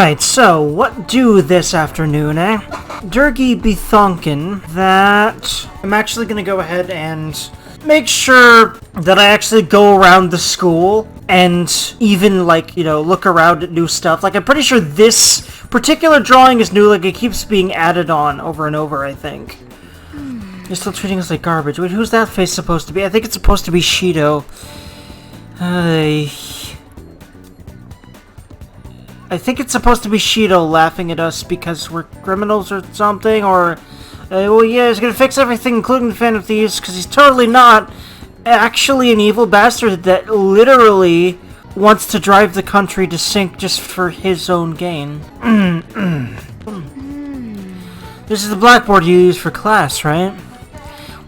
Alright, so, what do this afternoon, eh? Dergy be thunkin' that I'm actually gonna go ahead and make sure that I actually go around the school and even, like, you know, look around at new stuff. Like, I'm pretty sure this particular drawing is new, like, it keeps being added on over and over, I think. You're still treating us like garbage. Wait, who's that face supposed to be? I think it's supposed to be Shido. I think it's supposed to be Shido laughing at us because we're criminals or something, or... well, yeah, he's gonna fix everything, including the Phantom Thieves, because he's totally not actually an evil bastard that literally wants to drive the country to sink just for his own gain. This is the blackboard you use for class, right?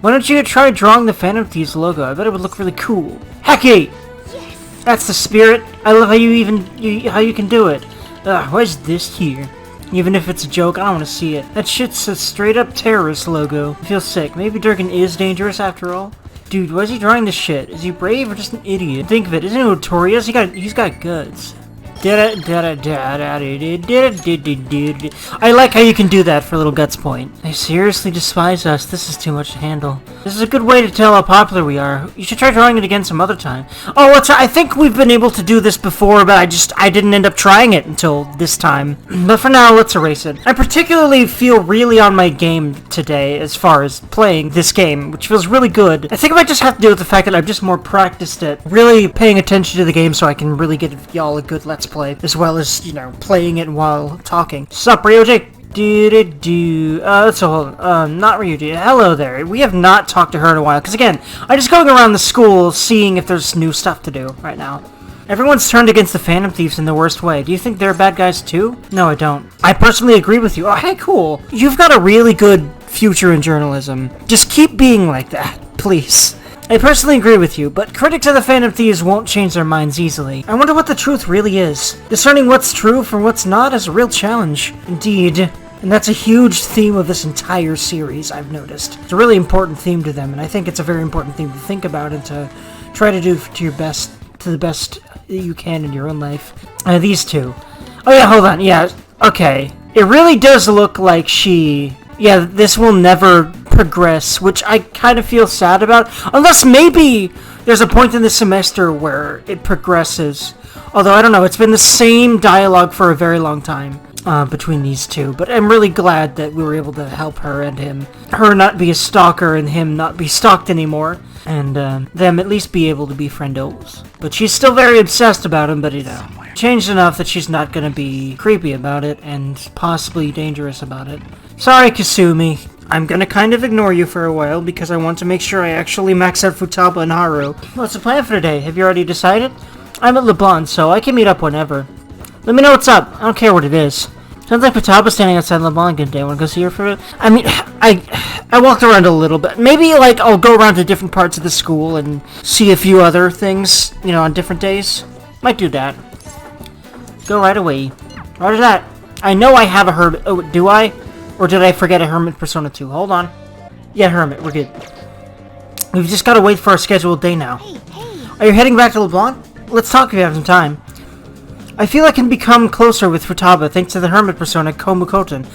Why don't you try drawing the Phantom Thieves logo? I bet it would look really cool. Hecky! Yes! That's the spirit. I love how how you can do it. Why's this here? Even if it's a joke, I don't want to see it. That shit's a straight-up terrorist logo. I feel sick. Maybe Durkin is dangerous after all? Dude, why is he drawing this shit? Is he brave or just an idiot? Think of it. Isn't he notorious? He's got guts. I like how you can do that for little Guts point. They seriously despise us. This is too much to handle. This is a good way to tell how popular we are. You should try drawing it again some other time. Oh, I think we've been able to do this before, but I didn't end up trying it until this time. But for now, let's erase it. I particularly feel really on my game today as far as playing this game, which feels really good. I think it might just have to do with the fact that I've just more practiced it, really paying attention to the game so I can really get y'all a good Let's Play, as well as, you know, playing it while talking. Sup, Ryoji? So, not Ryuji. Hello there. We have not talked to her in a while, because again, I'm just going around the school seeing if there's new stuff to do right now. Everyone's turned against the Phantom Thieves in the worst way. Do you think they're bad guys too? No, I don't. I personally agree with you. Oh, hey, cool. You've got a really good future in journalism. Just keep being like that, please. I personally agree with you, but critics of the Phantom Thieves won't change their minds easily. I wonder what the truth really is. Discerning what's true from what's not is a real challenge. Indeed. And that's a huge theme of this entire series, I've noticed. It's a really important theme to them, and I think it's a very important thing to think about and to try to do to the best you can in your own life. These two. Oh yeah, hold on, yeah, okay. It really does look like yeah, this will never progress, which I kind of feel sad about. Unless maybe there's a point in the semester where it progresses. Although, I don't know, it's been the same dialogue for a very long time between these two. But I'm really glad that we were able to help her and him. Her not be a stalker and him not be stalked anymore. And them at least be able to be friendos. But she's still very obsessed about him, but you know, changed enough that she's not going to be creepy about it and possibly dangerous about it. Sorry, Kasumi. I'm gonna kind of ignore you for a while because I want to make sure I actually max out Futaba and Haru. What's the plan for today? Have you already decided? I'm at LeBlanc, so I can meet up whenever. Let me know what's up. I don't care what it is. Sounds like Futaba's standing outside LeBlanc today. Wanna go see her for it? I mean, I walked around a little bit. Maybe, like, I'll go around to different parts of the school and see a few other things, you know, on different days. Might do that. Go right away. Roger that. I know I have a hermit. Oh, do I? Or did I forget a Hermit Persona 2? Hold on. Yeah, Hermit, we're good. We've just got to wait for our scheduled day now. Hey. Are you heading back to LeBlanc? Let's talk if you have some time. I feel I can become closer with Futaba thanks to the Hermit Persona Komukoten.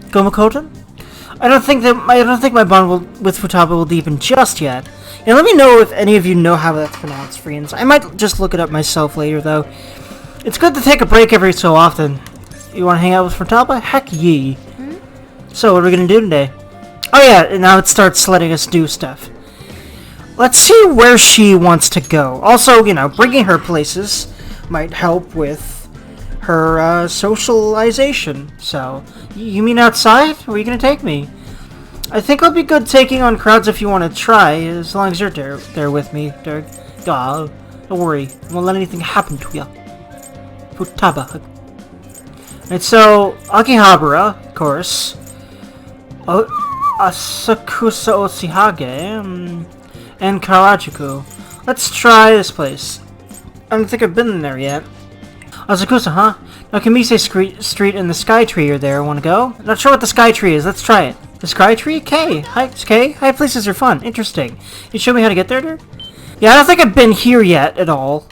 Komukoten? I don't think my bond with Futaba will deepen just yet. And let me know if any of you know how that's pronounced, friends. I might just look it up myself later, though. It's good to take a break every so often. You want to hang out with Futaba? Heck ye. So, what are we going to do today? Oh yeah, and now it starts letting us do stuff. Let's see where she wants to go. Also, you know, bringing her places might help with her socialization. So, you mean outside? Where are you going to take me? I think it'll be good taking on crowds if you want to try, as long as you're there with me, Derg. Don't worry, I won't let anything happen to you. Futaba. And so, Akihabara, of course. Asakusa Otsihage, and Karajuku. Let's try this place. I don't think I've been there yet. Asakusa, huh? Now Kamise Street and the Sky Tree are there. Wanna go? Not sure what the Sky Tree is. Let's try it. The Sky Tree? K. Hi, K. High places are fun. Interesting. You show me how to get there, dude? Yeah, I don't think I've been here yet at all.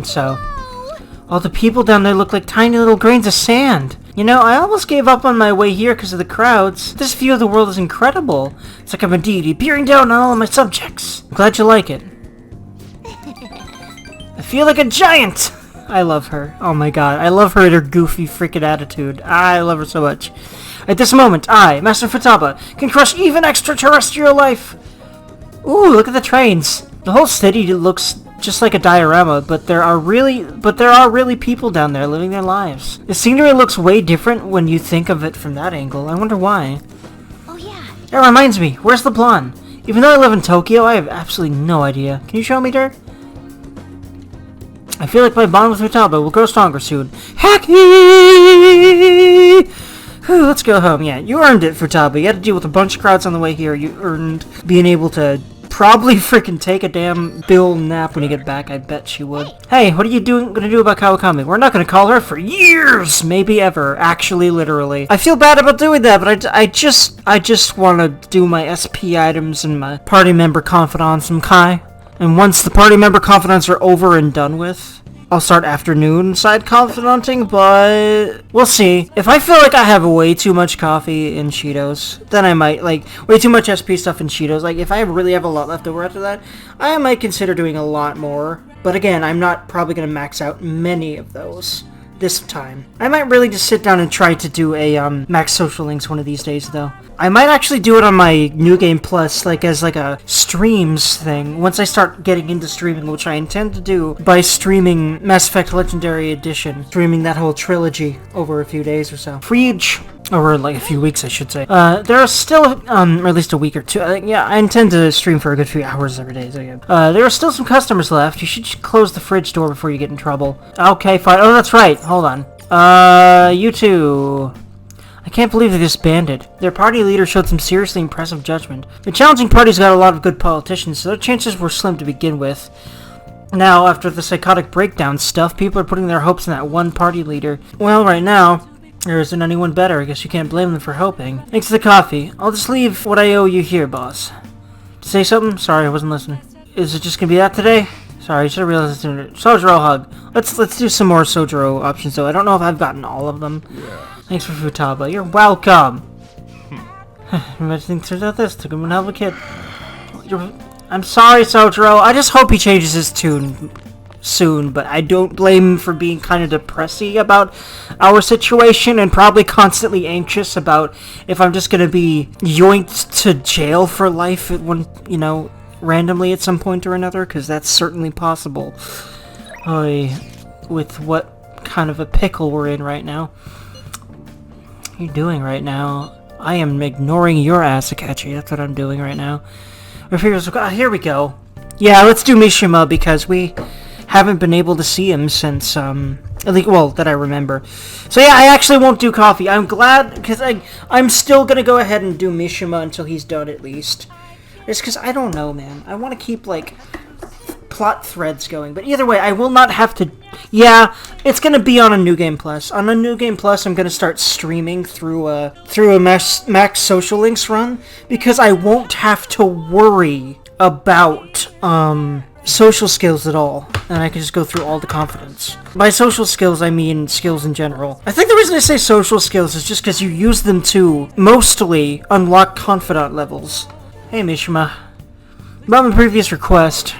So... All the people down there look like tiny little grains of sand. You know, I almost gave up on my way here because of the crowds. This view of the world is incredible. It's like I'm a deity peering down on all of my subjects. I'm glad you like it. I feel like a giant! I love her. Oh my god, I love her and her goofy freaking attitude. I love her so much. At this moment, I, Master Futaba, can crush even extraterrestrial life! Ooh, look at the trains. The whole city looks just like a diorama, but there are really people down there living their lives. The scenery looks way different when you think of it from that angle. I wonder why. Oh yeah. That reminds me, where's the blonde? Even though I live in Tokyo, I have absolutely no idea. Can you show me, Dirk? I feel like my bond with Futaba will grow stronger soon. Hacky! Whew, let's go home. Yeah, you earned it, Futaba. You had to deal with a bunch of crowds on the way here. You earned being able to probably freaking take a damn bill nap when you get back. I bet she would. Hey, what are you gonna do about Kawakami? We're not gonna call her for years! Maybe ever. Actually, literally. I feel bad about doing that, but I just want to do my SP items and my party member confidants and Kai. And once the party member confidants are over and done with, I'll start afternoon side confidenting, but we'll see. If I feel like I have way too much coffee and Cheetos, then I might, like, way too much SP stuff and Cheetos. Like, if I really have a lot left over after that, I might consider doing a lot more. But again, I'm not probably going to max out many of those this time. I might really just sit down and try to do a max social links one of these days, though. I might actually do it on my New Game Plus, like as like a streams thing, once I start getting into streaming, which I intend to do by streaming Mass Effect Legendary Edition, streaming that whole trilogy over a few days or so. For each, over like a few weeks, I should say. There are still, or at least a week or two, yeah, I intend to stream for a good few hours every day, so yeah. There are still some customers left. You should close the fridge door before you get in trouble. Okay, fine. Oh, that's right. Hold on. You two. I can't believe they disbanded. Their party leader showed some seriously impressive judgment. The challenging party's got a lot of good politicians, so their chances were slim to begin with. Now, after the psychotic breakdown stuff, people are putting their hopes in that one party leader. Well, right now, there isn't anyone better. I guess you can't blame them for hoping. Thanks to the coffee. I'll just leave what I owe you here, boss. Say something? Sorry, I wasn't listening. Is it just gonna be that today? Sorry, I should have realized it's Sojiro hug. Let's do some more Sojiro options, though. I don't know if I've gotten all of them. Yeah. Thanks for Futaba. You're welcome. Imagine turns out this took him an hell of a kid. I'm sorry, Sojiro. I just hope he changes his tune soon, but I don't blame him for being kind of depressing about our situation and probably constantly anxious about if I'm just gonna be yoinked to jail for life at one, you know, randomly at some point or another, because that's certainly possible. Oy, with what kind of a pickle we're in right now. What are you doing right now? I am ignoring your ass, Akachi. That's what I'm doing right now. Here we go. Yeah, let's do Mishima because we haven't been able to see him since, at least, well, that I remember. So yeah, I actually won't do coffee. I'm glad, because I'm still gonna go ahead and do Mishima until he's done at least. It's because I don't know, man. I want to keep, like, plot threads going. But either way, I will not have to... Yeah, it's going to be on a New Game Plus. On a New Game Plus, I'm going to start streaming through a Max Social Links run, because I won't have to worry about social skills at all. And I can just go through all the confidence. By social skills, I mean skills in general. I think the reason I say social skills is just because you use them to mostly unlock confidant levels. Hey, Mishima. About my previous request,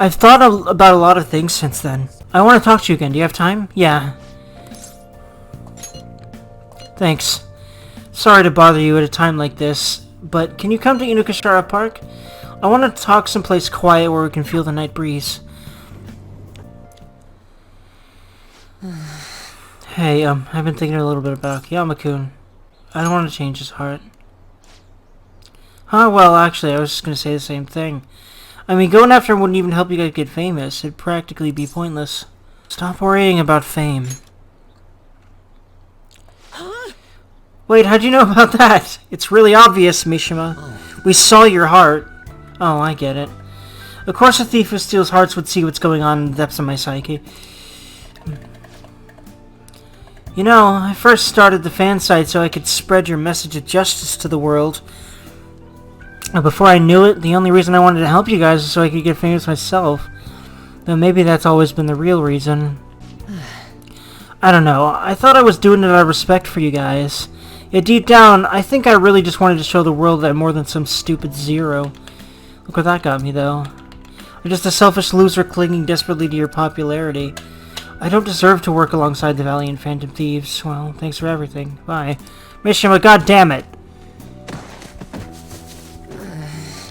I've thought about a lot of things since then. I want to talk to you again. Do you have time? Yeah. Thanks. Sorry to bother you at a time like this, but can you come to Inukashira Park? I want to talk someplace quiet where we can feel the night breeze. Hey, I've been thinking a little bit about Akiyama-kun. I don't want to change his heart. Huh, well, actually, I was just going to say the same thing. I mean, going after him wouldn't even help you guys get famous. It'd practically be pointless. Stop worrying about fame. Huh? Wait, how'd you know about that? It's really obvious, Mishima. We saw your heart. Oh, I get it. Of course a thief who steals hearts would see what's going on in the depths of my psyche. You know, I first started the fan site so I could spread your message of justice to the world. But before I knew it, the only reason I wanted to help you guys was so I could get famous myself. Though maybe that's always been the real reason. I don't know. I thought I was doing it out of respect for you guys. Yet deep down, I think I really just wanted to show the world that I'm more than some stupid zero. Look what that got me, though. I'm just a selfish loser clinging desperately to your popularity. I don't deserve to work alongside the valiant Phantom Thieves. Well, thanks for everything. Bye. Mishima, goddammit!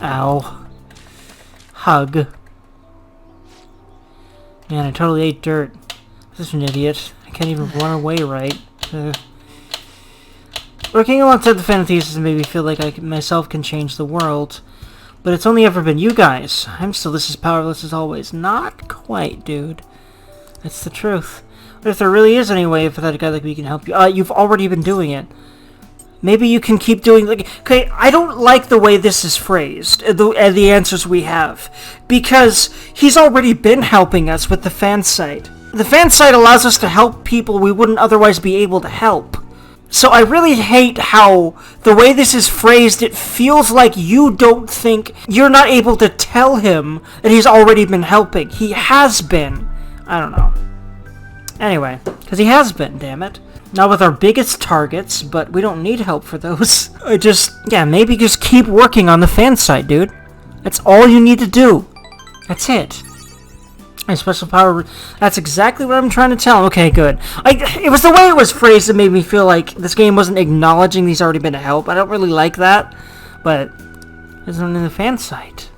Ow. Hug. Man, I totally ate dirt. I'm such an idiot. I can't even run away right. Working alongside the Phantom Thieves has made me feel like I myself can change the world. But it's only ever been you guys. I'm still just as powerless as always. Not quite, dude. That's the truth. But if there really is any way for that guy like me can help you, you've already been doing it. Maybe you can keep doing... Okay, I don't like the way this is phrased, the answers we have. Because he's already been helping us with the fan site. The fan site allows us to help people we wouldn't otherwise be able to help. So I really hate how the way this is phrased, it feels like you don't think... You're not able to tell him that he's already been helping. He has been. I don't know. Anyway, because he has been, damn it. Not with our biggest targets, but we don't need help for those. Maybe just keep working on the fan site, dude. That's all you need to do. That's it. My special power... That's exactly what I'm trying to tell him. Okay, good. It was the way it was phrased that made me feel like this game wasn't acknowledging he's already been a help. I don't really like that, but it's not in the fan site.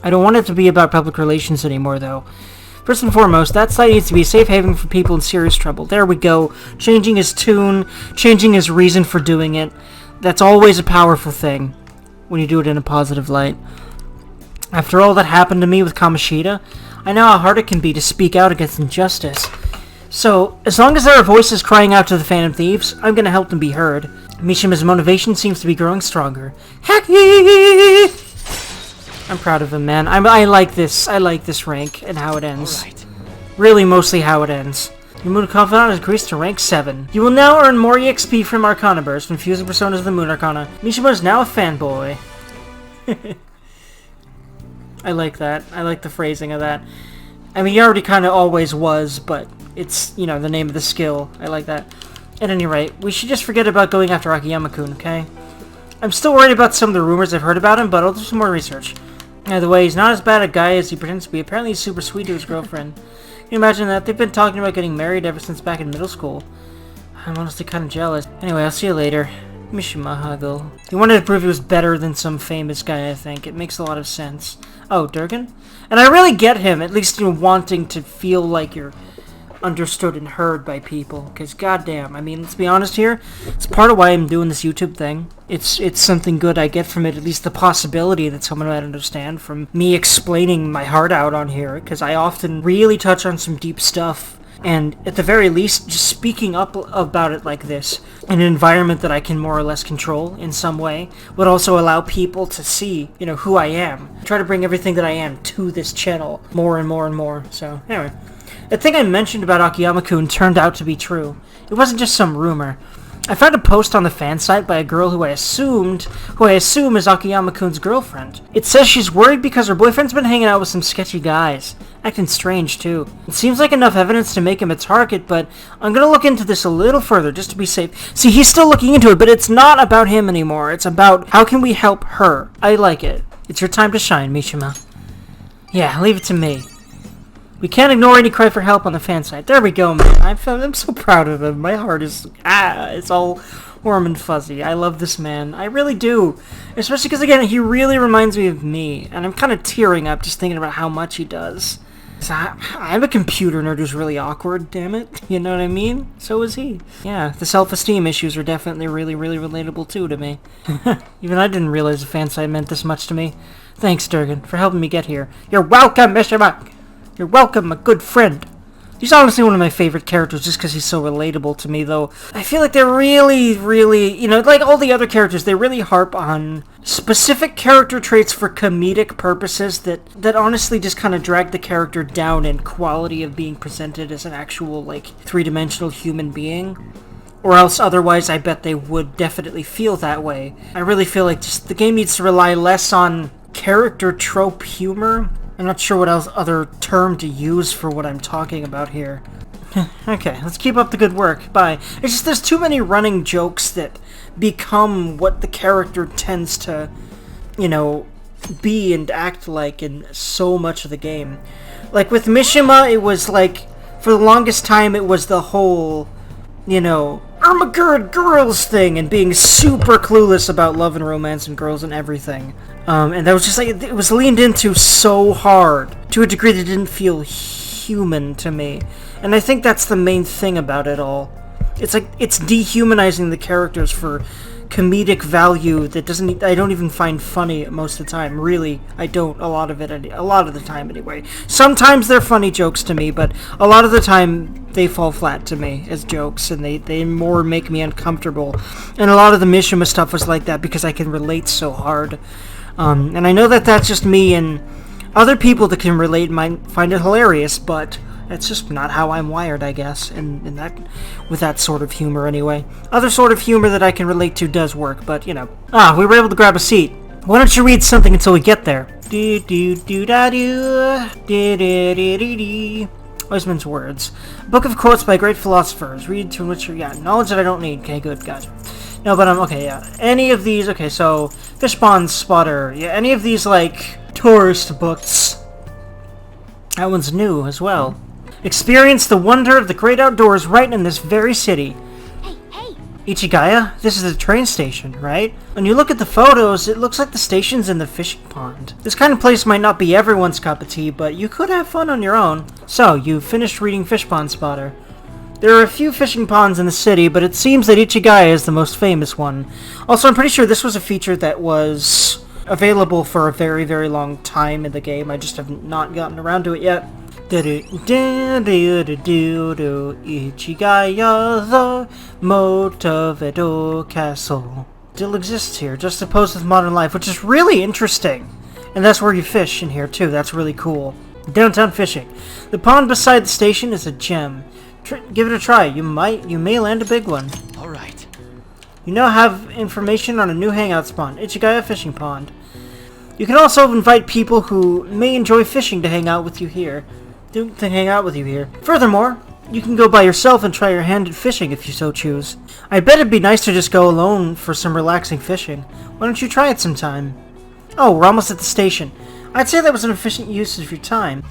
I don't want it to be about public relations anymore, though. First and foremost, that site needs to be a safe haven for people in serious trouble. There we go. Changing his tune, changing his reason for doing it. That's always a powerful thing when you do it in a positive light. After all that happened to me with Kamoshida, I know how hard it can be to speak out against injustice. So, as long as there are voices crying out to the Phantom Thieves, I'm gonna help them be heard. Mishima's motivation seems to be growing stronger. I'm proud of him, man. I like this. I like this rank and how it ends. Right. Really, mostly how it ends. Your Moon Confidant has increased to rank 7. You will now earn more EXP from Arcana Burst when fusing personas of the Moon Arcana. Mishima is now a fanboy. I like that. I like the phrasing of that. I mean, he already kind of always was, but it's, you know, the name of the skill. I like that. At any rate, we should just forget about going after Akiyama-kun, okay? I'm still worried about some of the rumors I've heard about him, but I'll do some more research. Either way, he's not as bad a guy as he pretends to be. Apparently he's super sweet to his girlfriend. Can you imagine that? They've been talking about getting married ever since back in middle school. I'm honestly kind of jealous. Anyway, I'll see you later. Mishima Hagel. He wanted to prove he was better than some famous guy, I think. It makes a lot of sense. Oh, Durgan? And I really get him, at least, you know, wanting to feel like you're understood and heard by people. Because, goddamn, I mean, let's be honest here. It's part of why I'm doing this YouTube thing. It's something good I get from it, at least the possibility that someone might understand from me explaining my heart out on here. Because I often really touch on some deep stuff. And at the very least, just speaking up about it like this, in an environment that I can more or less control in some way, would also allow people to see, you know, who I am. I try to bring everything that I am to this channel more and more and more. So, anyway. The thing I mentioned about Akiyama-kun turned out to be true. It wasn't just some rumor. I found a post on the fan site by a girl who I assume is Akiyama-kun's girlfriend. It says she's worried because her boyfriend's been hanging out with some sketchy guys. Acting strange, too. It seems like enough evidence to make him a target, but I'm gonna look into this a little further, just to be safe. See, he's still looking into it, but it's not about him anymore. It's about how can we help her. I like it. It's your time to shine, Mishima. Yeah, leave it to me. We can't ignore any cry for help on the fan site. There we go, man. I'm so proud of him. My heart is... it's all warm and fuzzy. I love this man. I really do. Especially because, again, he really reminds me of me. And I'm kind of tearing up just thinking about how much he does. I'm a computer nerd who's really awkward, damn it. You know what I mean? So is he. Yeah, the self-esteem issues are definitely really, really relatable, too, to me. Even I didn't realize the fan site meant this much to me. Thanks, Durgan, for helping me get here. You're welcome, Mr. Muck. You're welcome, my good friend. He's honestly one of my favorite characters just because he's so relatable to me, though. I feel like they're really, really, you know, like all the other characters, they really harp on specific character traits for comedic purposes that honestly just kind of drag the character down in quality of being presented as an actual, like, three-dimensional human being. Or else, otherwise, I bet they would definitely feel that way. I really feel like just the game needs to rely less on character trope humor. I'm not sure what else other term to use for what I'm talking about here. Okay, let's keep up the good work. Bye. It's just there's too many running jokes that become what the character tends to, you know, be and act like in so much of the game. Like with Mishima, it was like, for the longest time, it was the whole, you know, I'm a good girls thing and being super clueless about love and romance and girls and everything. And that was just like, it was leaned into so hard to a degree that didn't feel human to me. And I think that's the main thing about it all. It's like, it's dehumanizing the characters for comedic value that I don't even find funny most of the time. Really, I don't. A lot of the time anyway. Sometimes they're funny jokes to me, but a lot of the time they fall flat to me as jokes, and they more make me uncomfortable. And a lot of the Mishima stuff was like that because I can relate so hard. And I know that that's just me, and other people that can relate might find it hilarious, but that's just not how I'm wired, I guess, and that with that sort of humor anyway. Other sort of humor that I can relate to does work, but, you know. We were able to grab a seat. Why don't you read something until we get there? Weisman's words. A book of quotes by great philosophers. Read to which knowledge that I don't need. Okay, good, gotcha. No, but okay, yeah. Any of these, okay, so, Fishpond Spotter. Yeah, any of these, like, tourist books. That one's new as well. Experience the wonder of the great outdoors right in this very city. Hey! Ichigaya, this is the train station, right? When you look at the photos, it looks like the station's in the fishing pond. This kind of place might not be everyone's cup of tea, but you could have fun on your own. So, you finished reading Fishpond Spotter. There are a few fishing ponds in the city, but it seems that Ichigaya is the most famous one. Also, I'm pretty sure this was a feature that was available for a very, very long time in the game. I just have not gotten around to it yet. Ichigaya, the Motovedo Castle. Still exists here, just opposed with modern life, which is really interesting. And that's where you fish in here, too. That's really cool. Downtown fishing. The pond beside the station is a gem. Give it a try. You may land a big one. Alright. You now have information on a new hangout spawn, Ichigaya Fishing Pond. You can also invite people who may enjoy fishing to hang out with you here. Furthermore, you can go by yourself and try your hand at fishing if you so choose. I bet it'd be nice to just go alone for some relaxing fishing. Why don't you try it sometime? Oh, we're almost at the station. I'd say that was an efficient use of your time.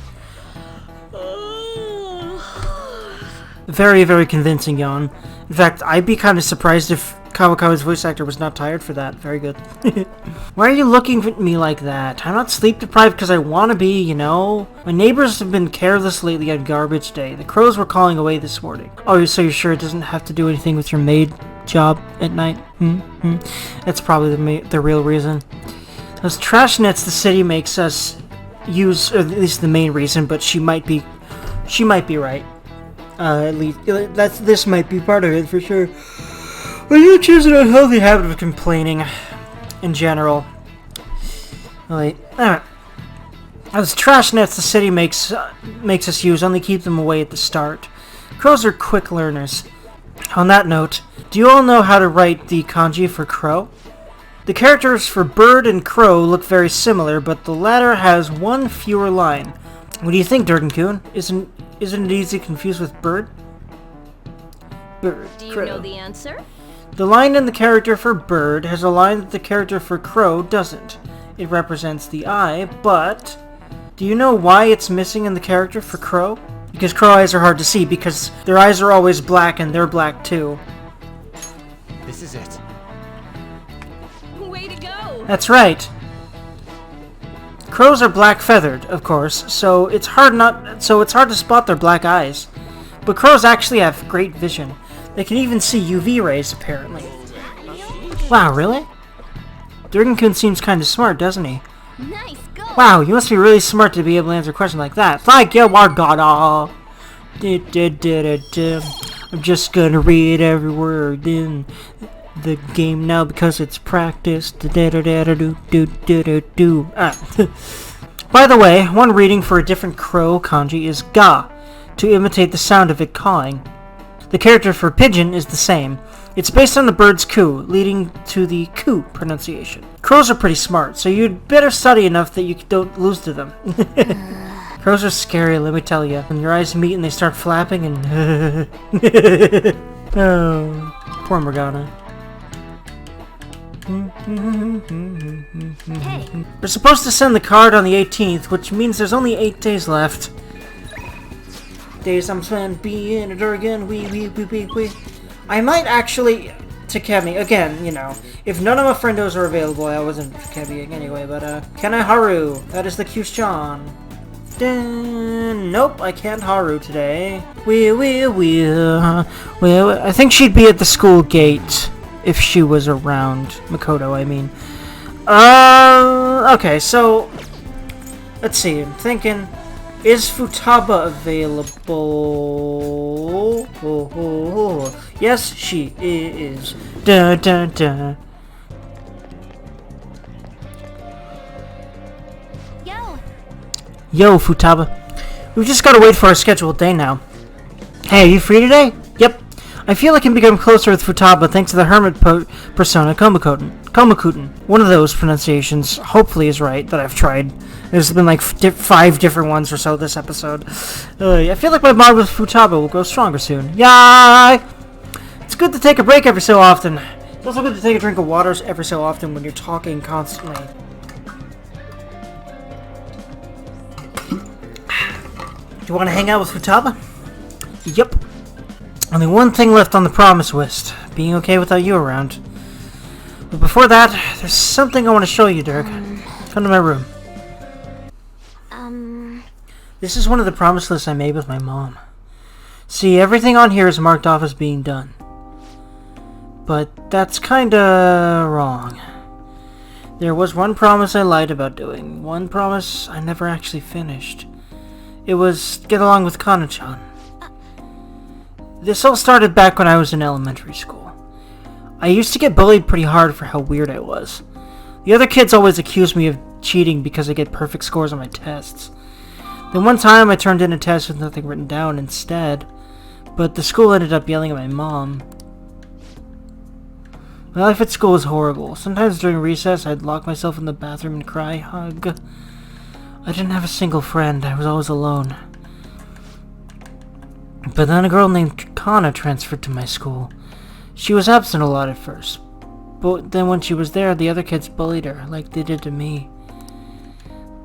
Very, very convincing yawn. In fact, I'd be kind of surprised if Kawakawa's voice actor was not tired for that. Very good. Why are you looking at me like that? I'm not sleep deprived because I want to be, you know? My neighbors have been careless lately on garbage day. The crows were calling away this morning. Oh, so you're sure it doesn't have to do anything with your maid job at night? That's probably the real reason. Those trash nets the city makes us use, or at least the main reason, but she might be right. At least, this might be part of it for sure. But you choose an unhealthy habit of complaining in general. Alright. Those trash nets the city makes us use, only keep them away at the start. Crows are quick learners. On that note, do you all know how to write the kanji for crow? The characters for bird and crow look very similar, but the latter has one fewer line. What do you think, Durden-kun? Isn't it easy to confuse with bird? Bird. Do you crow. know the answer? The line in the character for bird has a line that the character for crow doesn't. It represents the eye, but do you know why it's missing in the character for crow? Because crow eyes are hard to see, because their eyes are always black and they're black too. This is it. Way to go! That's right. Crows are black feathered, of course, so it's hard to spot their black eyes. But crows actually have great vision. They can even see UV rays, apparently. Wow, really? Durden-kun seems kind of smart, doesn't he? Nice go! Wow, you must be really smart to be able to answer a question like that. Thank you, Margada! I'm just gonna read every word in the game now because it's practiced. By the way, one reading for a different crow kanji is ga, to imitate the sound of it cawing. The character for pigeon is the same. It's based on the bird's coo, leading to the coo pronunciation. Crows are pretty smart, so you'd better study enough that you don't lose to them. Crows are scary, let me tell you. When your eyes meet and they start flapping and... Oh, poor Morgana. Hey. We're supposed to send the card on the 18th, which means there's only 8 days left. Days I'm spent being a Durgan, we. I might actually... Takemi, again, you know, if none of my friendos are available, I wasn't Takemiing anyway, but, Kana-Haru, that is the Kyushan. Nope, I can't Haru today. Well, I think she'd be at the school gate if she was around. Makoto, I mean. Okay, so, let's see, I'm thinking, is Futaba available? Yes, she is. Da da da. Yo, Futaba. We've just gotta wait for our scheduled day now. Hey, are you free today? Yep. I feel I can become closer with Futaba thanks to the hermit persona Komakuten. One of those pronunciations, hopefully, is right that I've tried. There's been like 5 different ones or so this episode. I feel like my bond with Futaba will grow stronger soon. Yay! It's good to take a break every so often. It's also good to take a drink of water every so often when you're talking constantly. You want to hang out with Futaba? Yep. Only one thing left on the promise list. Being okay without you around. But before that, there's something I want to show you, Dirk. Come to my room. This is one of the promise lists I made with my mom. See, everything on here is marked off as being done. But that's kinda wrong. There was one promise I lied about doing. One promise I never actually finished. It was get along with Kana-chan. This all started back when I was in elementary school. I used to get bullied pretty hard for how weird I was. The other kids always accused me of cheating because I get perfect scores on my tests. Then one time I turned in a test with nothing written down instead, but the school ended up yelling at my mom. My life at school was horrible. Sometimes during recess I'd lock myself in the bathroom and cry, hug. I didn't have a single friend. I was always alone. But then a girl named Kana transferred to my school. She was absent a lot at first, but then when she was there, the other kids bullied her, like they did to me.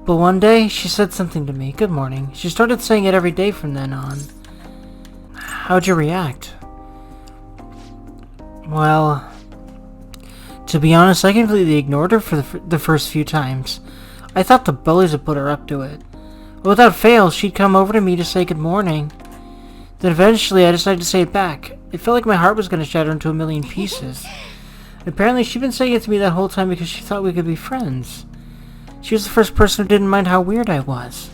But one day, she said something to me. Good morning. She started saying it every day from then on. How'd you react? Well, to be honest, I completely ignored her for the first few times. I thought the bullies would put her up to it. But without fail, she'd come over to me to say good morning. Then eventually, I decided to say it back. It felt like my heart was going to shatter into a million pieces. Apparently, she'd been saying it to me that whole time because she thought we could be friends. She was the first person who didn't mind how weird I was.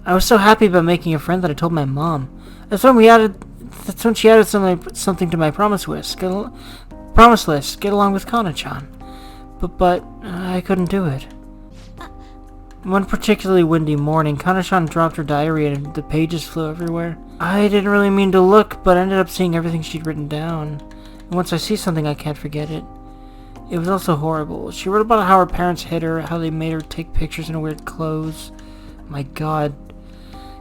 I was so happy about making a friend that I told my mom. That's when she added something to my promise list. Get along with Kana-chan. But I couldn't do it. One particularly windy morning, Kana-chan dropped her diary and the pages flew everywhere. I didn't really mean to look, but I ended up seeing everything she'd written down. And once I see something, I can't forget it. It was also horrible. She wrote about how her parents hid her, how they made her take pictures in weird clothes. My god.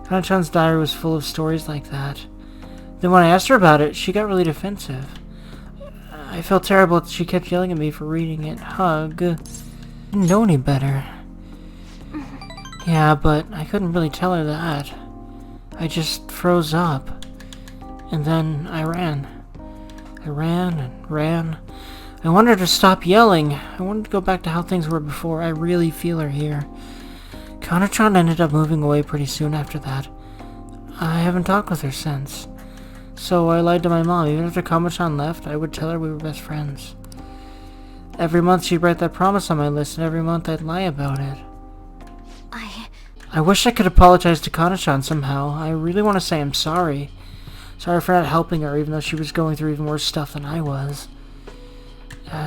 Kana-chan's diary was full of stories like that. Then when I asked her about it, she got really defensive. I felt terrible that she kept yelling at me for reading it. Hug. Didn't know any better. Yeah, but I couldn't really tell her that. I just froze up. And then I ran. I ran and ran. I wanted her to stop yelling. I wanted to go back to how things were before. I really feel her here. Kana-chan ended up moving away pretty soon after that. I haven't talked with her since. So I lied to my mom. Even after Kana-chan left, I would tell her we were best friends. Every month she'd write that promise on my list, and every month I'd lie about it. I wish I could apologize to Kana-chan somehow. I really want to say I'm sorry. Sorry for not helping her, even though she was going through even worse stuff than I was.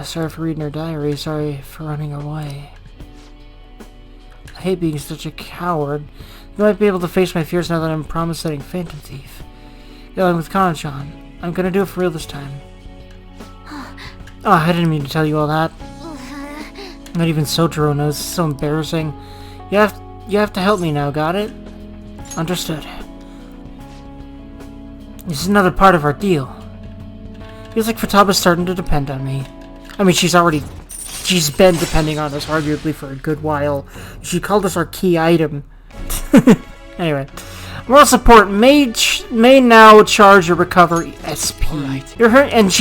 Sorry for reading her diary. Sorry for running away. I hate being such a coward. You might be able to face my fears now that I'm promise-setting Phantom Thief. Going with Kana-chan. I'm gonna do it for real this time. Oh, I didn't mean to tell you all that. Not even Sotaro knows. It's so embarrassing. You you have to help me now, got it? Understood. This is another part of our deal. Feels like Futaba's starting to depend on me. I mean, she's been depending on us, arguably, for a good while. She called us our key item. Anyway. Moral support may now charge or recover SP. Alright. You're her, and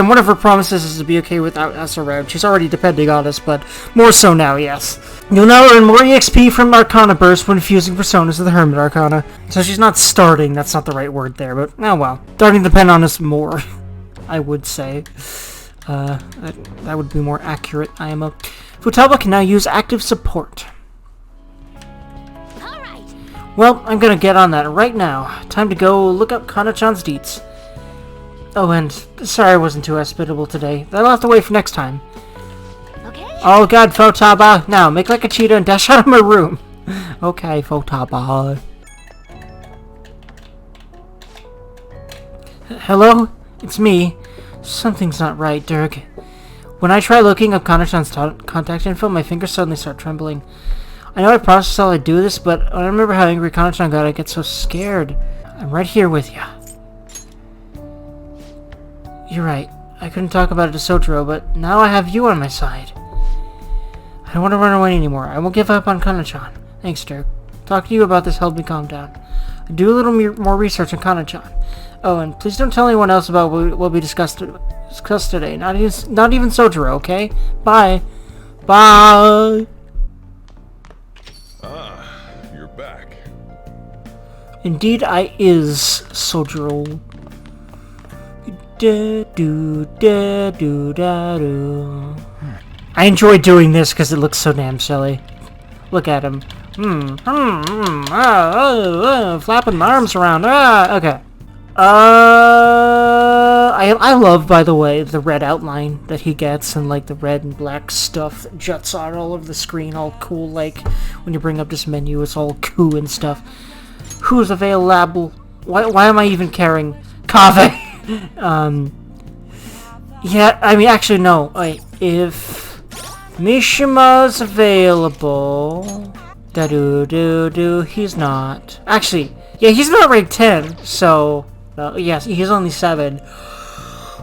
one of her promises is to be okay without us around. She's already depending on us, but more so now, yes. You'll now earn more EXP from Arcana Burst when fusing personas of the Hermit Arcana. So she's not starting, that's not the right word there, but oh well. Starting to depend on us more, I would say. That would be more accurate, IMO. Futaba can now use active support. Well, I'm gonna get on that right now. Time to go look up Kana-chan's deets. Oh, and sorry I wasn't too hospitable today. That'll have to wait for next time. Okay. Oh god, Futaba! Now, make like a cheetah and dash out of my room. Okay, Futaba. Hello? It's me. Something's not right, Dergy. When I try looking up Kana-chan's contact info, my fingers suddenly start trembling. I know I promised all I'd do this, but I remember how angry Kana-chan got, I get so scared. I'm right here with you. You're right. I couldn't talk about it to Sojiro, but now I have you on my side. I don't want to run away anymore. I won't give up on Kana-chan. Thanks, Dirk. Talking to you about this helped me calm down. I do a little more research on Kana-chan. Oh, and please don't tell anyone else about what we discussed today. Not even Sojiro, okay? Bye. Bye. You're back. Indeed, I is Sojiro. I enjoy doing this because it looks so damn silly. Look at him. Flapping my arms around. Okay. I love, by the way, the red outline that he gets and like the red and black stuff that juts out all over the screen, all cool. Like when you bring up this menu, it's all cool and stuff. Who's available? Why am I even caring? Kave. Yeah, I mean, actually, no. Wait, if Mishima's available, he's not. Actually, yeah, he's not rank 10, so yes, he's only 7.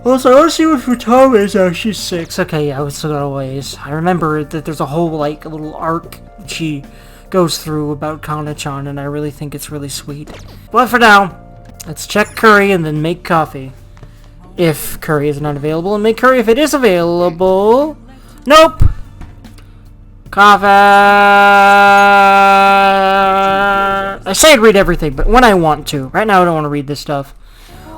Also, I want to see what Futaba is actually 6. Okay, yeah, we still got a ways. I remember that there's a whole, like, a little arc she goes through about Kana-chan, and I really think it's really sweet. But for now, let's check curry and then make coffee. If curry is not available, and make curry if it is available. Nope! Coffee! I say I'd read everything, but when I want to. Right now I don't want to read this stuff.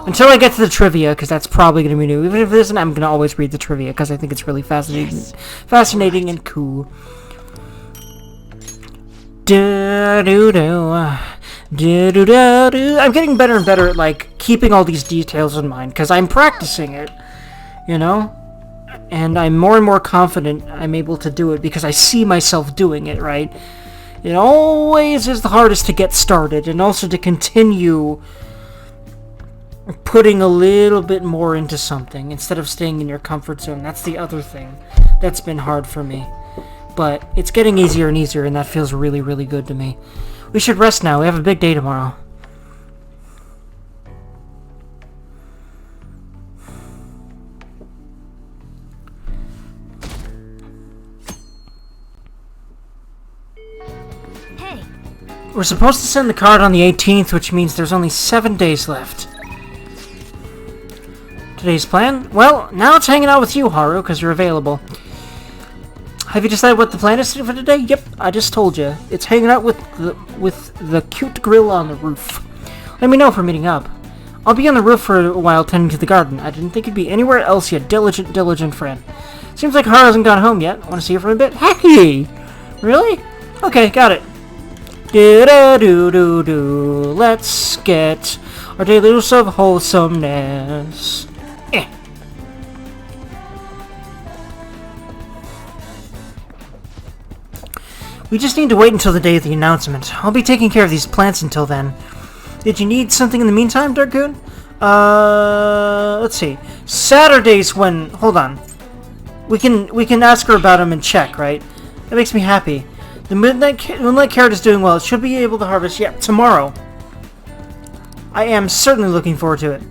Until I get to the trivia, because that's probably going to be new. Even if it isn't, I'm going to always read the trivia, because I think it's really fascinating and cool. I'm getting better and better at, like, keeping all these details in mind, because I'm practicing it, you know? And I'm more and more confident I'm able to do it, because I see myself doing it, right? It always is the hardest to get started, and also to continue putting a little bit more into something, instead of staying in your comfort zone. That's the other thing that's been hard for me. But it's getting easier and easier, and that feels really, really good to me. We should rest now. We have a big day tomorrow. Hey. We're supposed to send the card on the 18th, which means there's only 7 days left. Today's plan? Well, now it's hanging out with you, Haru, because you're available. Have you decided what the plan is for today? Yep, I just told you. It's hanging out with the cute grill on the roof. Let me know if we're meeting up. I'll be on the roof for a while tending to the garden. I didn't think you'd be anywhere else, you diligent friend. Seems like Haru hasn't got home yet. Want to see her for a bit? Hey! Really? Okay, got it. Do-da-do-do-do. Let's get our daily dose of wholesomeness. We just need to wait until the day of the announcement. I'll be taking care of these plants until then. Did you need something in the meantime, Dargoon? Let's see. Saturday's when... Hold on. We can ask her about him and check, right? That makes me happy. The Moonlight carrot is doing well. It should be able to harvest, tomorrow. I am certainly looking forward to it.